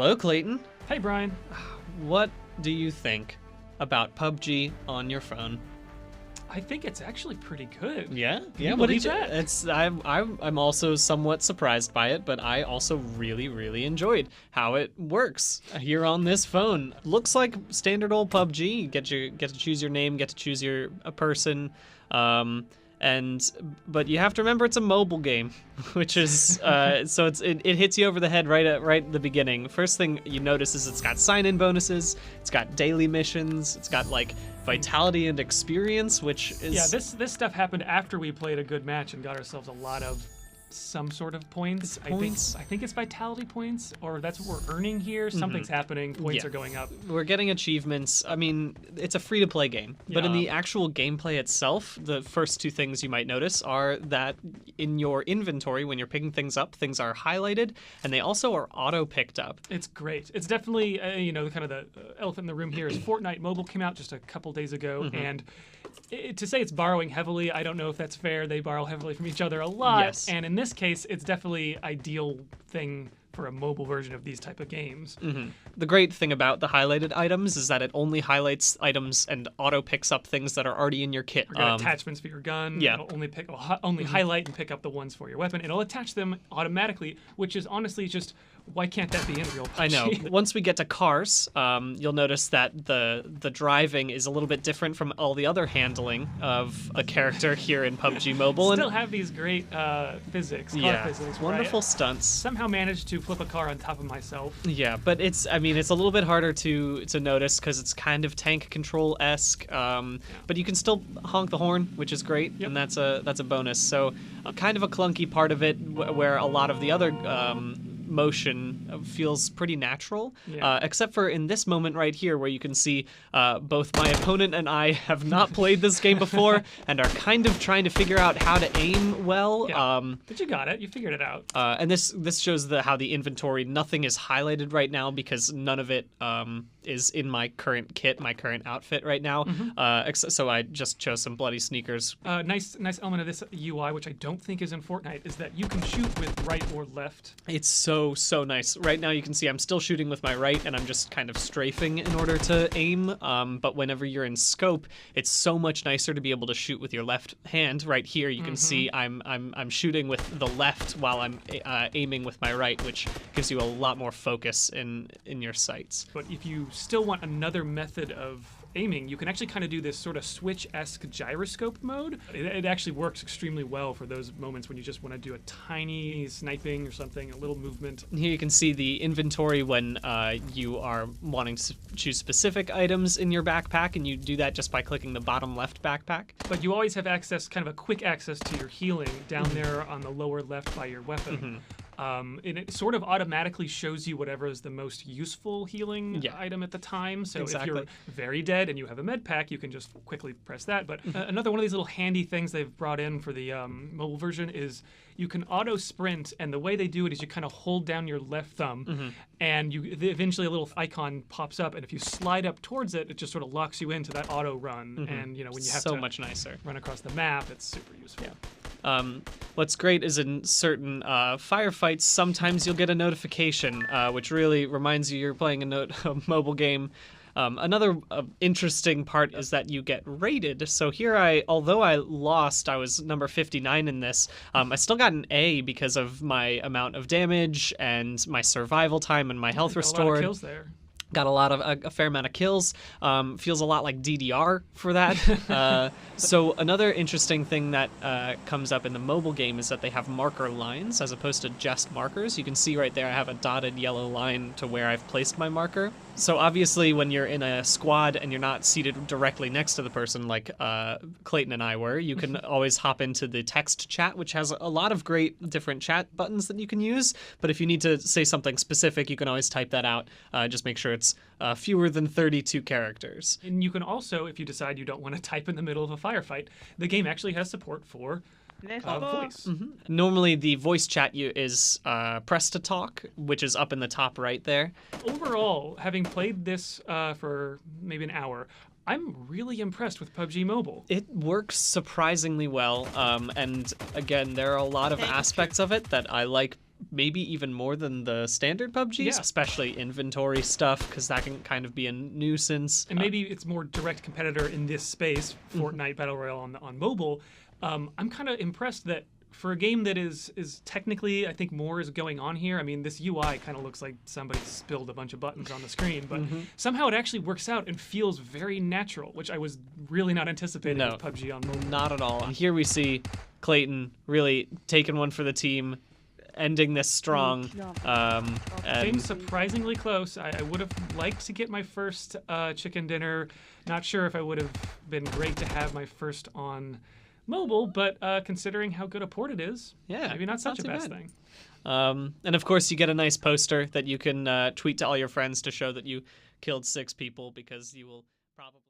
Hello, Clayton. Hey, Brian. What do you think about PUBG on your phone? I think it's actually pretty good. Yeah, Can yeah. you What did believe you? that? I'm also somewhat surprised by it, but I also really enjoyed how it works here on this phone. Looks like standard old PUBG. You get to choose your name, get to choose a person. But you have to remember it's a mobile game, which is so it hits you over the head right at the beginning. First thing you notice is it's got sign-in bonuses, it's got daily missions, it's got like vitality and experience, which is this stuff happened after we played a good match and got ourselves a lot of some sort of points. I think it's vitality points, or that's what we're earning here. Something's happening. Points are going up. We're getting achievements. I mean, it's a free-to-play game, but in the actual gameplay itself, the first two things you might notice are that in your inventory, when you're picking things up, things are highlighted, and they also are auto-picked up. It's great. It's definitely, kind of the elephant in the room here is Fortnite Mobile came out just a couple days ago, and to say it's borrowing heavily, I don't know if that's fair. They borrow heavily from each other a lot, Yes. and in this case, it's definitely ideal thing for a mobile version of these type of games. The great thing about the highlighted items is that it only highlights items and auto picks up things that are already in your kit. You've got attachments for your gun. Yeah. It'll only highlight and pick up the ones for your weapon. It'll attach them automatically, which is honestly just, why can't that be in real PUBG? I know. Once we get to cars, you'll notice that the driving is a little bit different from all the other handling of a character here in PUBG Mobile. Still have these great physics, car physics. Wonderful stunts. Somehow managed to flip a car on top of myself. Yeah, but it's a little bit harder to notice because it's kind of tank control-esque. But you can still honk the horn, which is great, and that's a bonus. So kind of a clunky part of it where a lot of the other motion feels pretty natural, except for in this moment right here where you can see both my opponent and I have not played this game before and are kind of trying to figure out how to aim well. But you got it. You figured it out. And this shows how the inventory, nothing is highlighted right now because none of it is in my current kit, my current outfit right now. So I just chose some bloody sneakers. Nice element of this UI, which I don't think is in Fortnite, is that you can shoot with right or left. It's so nice. Right now you can see I'm still shooting with my right and I'm just kind of strafing in order to aim. But whenever you're in scope, it's so much nicer to be able to shoot with your left hand. Right here you can see I'm shooting with the left while I'm aiming with my right, which gives you a lot more focus in your sights. But if you still want another method of aiming, you can actually kind of do this sort of Switch-esque gyroscope mode. It actually works extremely well for those moments when you just want to do a tiny sniping or something, a little movement. Here you can see the inventory when you are wanting to choose specific items in your backpack, and you do that just by clicking the bottom left backpack. But you always have access, kind of a quick access to your healing down there on the lower left by your weapon. And it sort of automatically shows you whatever is the most useful healing item at the time. So if you're very dead and you have a med pack, you can just quickly press that. But another one of these little handy things they've brought in for the mobile version is you can auto sprint, and the way they do it is you kind of hold down your left thumb, and eventually a little icon pops up, and if you slide up towards it, it just sort of locks you into that auto run. And when you have so to much nicer run across the map, it's super useful. What's great is in certain firefights, sometimes you'll get a notification, which really reminds you you're playing a mobile game. Another interesting part is that you get rated. So here although I lost, I was number 59 in this, I still got an A because of my amount of damage and my survival time and my health restored. A lot of kills there. Got a fair amount of kills. Feels a lot like DDR for that. So another interesting thing that comes up in the mobile game is that they have marker lines as opposed to just markers. You can see right there I have a dotted yellow line to where I've placed my marker. So obviously when you're in a squad and you're not seated directly next to the person like Clayton and I were, you can always hop into the text chat, which has a lot of great different chat buttons that you can use. But if you need to say something specific, you can always type that out. Just make sure it's fewer than 32 characters. And you can also, if you decide you don't want to type in the middle of a firefight, the game actually has support for voice. Normally the voice chat is press to talk, which is up in the top right there. Overall, having played this for maybe an hour, I'm really impressed with PUBG Mobile. It works surprisingly well, and again, there are a lot of aspects of it that I like maybe even more than the standard PUBGs, Yeah. especially inventory stuff, because that can kind of be a nuisance. And maybe it's more direct competitor in this space, Fortnite Battle Royale on mobile. I'm kind of impressed that for a game that is technically, I think more is going on here. I mean, this UI kind of looks like somebody spilled a bunch of buttons on the screen, but somehow it actually works out and feels very natural, which I was really not anticipating with PUBG on mobile. Not at all. And here we see Clayton really taking one for the team, ending this strong. Came surprisingly close. I would have liked to get my first chicken dinner. Not sure if I would have been great to have my first on mobile, but considering how good a port it is, maybe not such a bad thing. And of course, you get a nice poster that you can tweet to all your friends to show that you killed 6 people, because you will probably...